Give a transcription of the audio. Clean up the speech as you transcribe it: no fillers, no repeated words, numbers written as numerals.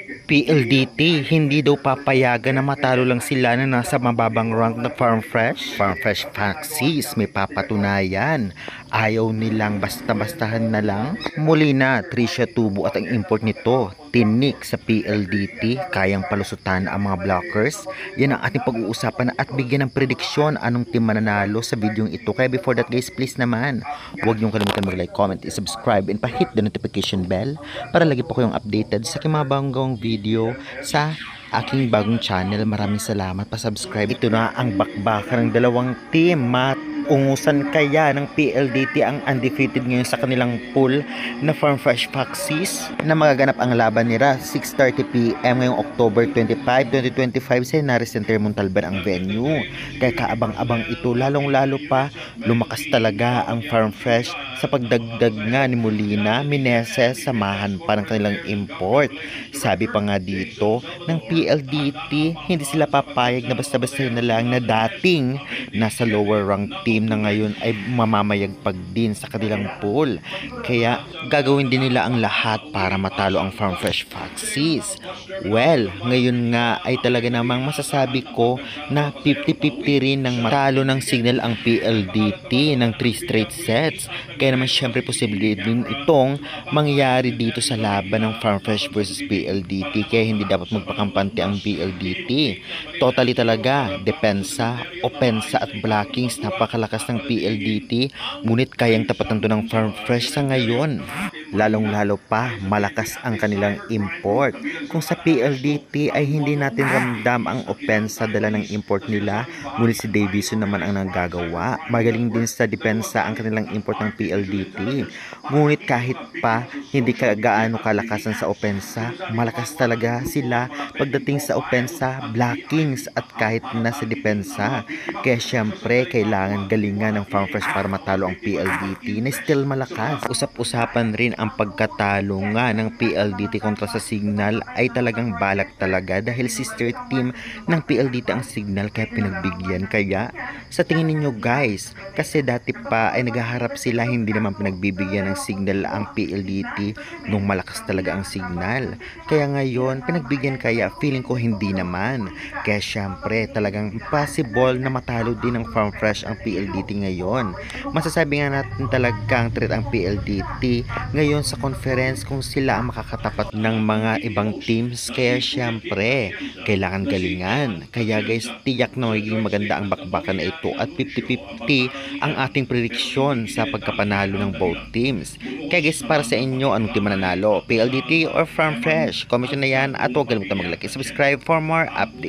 PLDT, hindi daw papayagan na matalo lang sila na nasa mababang rank na Farm Fresh. Farm Fresh Foxes, may papatunayan. Ayaw nilang basta-bastahan na lang. Muli na, Trisha Tubo at ang import nito, tinik sa PLDT, kayang palusutan ang mga blockers. Yan ang ating pag-uusapan at bigyan ng prediksyon anong team mananalo sa videong ito. Kaya before that guys, please naman, huwag niyong kalimutan mag-like, comment, subscribe, and pa-hit the notification bell para lagi po kayong updated sa aking mga bagong video sa aking bagong channel. Maraming salamat pa-subscribe. Ito na ang bakbakan ng dalawang team. Ungusan kaya ng PLDT ang undefeated ngayon sa kanilang pool na Farm Fresh Foxes na magaganap ang laban nila 6:30 PM ngayong October 25, 2025 sa Henares Center, Montalban ang venue. Kaya kaabang-abang ito, lalong-lalo pa lumakas talaga ang Farm Fresh sa pagdagdag nga ni Molina, Meneses, samahan pa ng kanilang import. Sabi pa nga dito ng PLDT, hindi sila papayag na basta-basta na lang na dating nasa lower rank team na ngayon ay mamamayagpag din sa kanilang pool. Kaya gagawin din nila ang lahat para matalo ang Farm Fresh Foxes. Well, ngayon nga ay talaga namang masasabi ko na 50-50 rin ng matalo ng signal ang PLDT ng 3 straight sets. Kaya naman syempre posible din itong mangyari dito sa laban ng Farm Fresh versus PLDT. Kaya hindi dapat magpakampante ang PLDT. Totally talaga, depensa, opensa at blockings, napakalakas ng PLDT, ngunit kayang tapatan to ng Farm Fresh sa ngayon. Lalong-lalo pa, malakas ang kanilang import. Kung sa PLDT ay hindi natin ramdam ang opensa dala ng import nila, ngunit si Davison naman ang nanggagawa. Magaling din sa depensa ang kanilang import ng PLDT. Ngunit kahit pa hindi gaano kalakasan sa opensa, malakas talaga sila pagdating sa opensa, blockings at kahit na sa depensa. Kaya syempre, kailangan galingan ng Farm Fresh para matalo ang PLDT na still malakas. Usap-usapan rin ang pagkatalo nga ng PLDT kontra sa Signal ay talagang balak talaga dahil sister team ng PLDT ang Signal, kaya pinagbigyan. Kaya sa tingin ninyo guys, kasi dati pa ay naghaharap sila, hindi naman pinagbibigyan ng Signal ang PLDT nung malakas talaga ang Signal. Kaya ngayon pinagbigyan, kaya feeling ko hindi naman. Kaya syempre talagang possible na matalo din ng Farm Fresh ang PLDT ngayon. Masasabi nga natin talagang threat ang PLDT ngayon sa conference kung sila ang makakatapat ng mga ibang teams. Kaya syempre kailangan galingan. Kaya guys, tiyak na magiging maganda ang bakbakan na ito at 50-50 ang ating prediction sa pagkapanalo ng both teams. Kaya guys, para sa inyo, anong team mananalo? PLDT or Farm Fresh? Comment nyo na yan at huwag kalimutan mag-like and subscribe for more updates.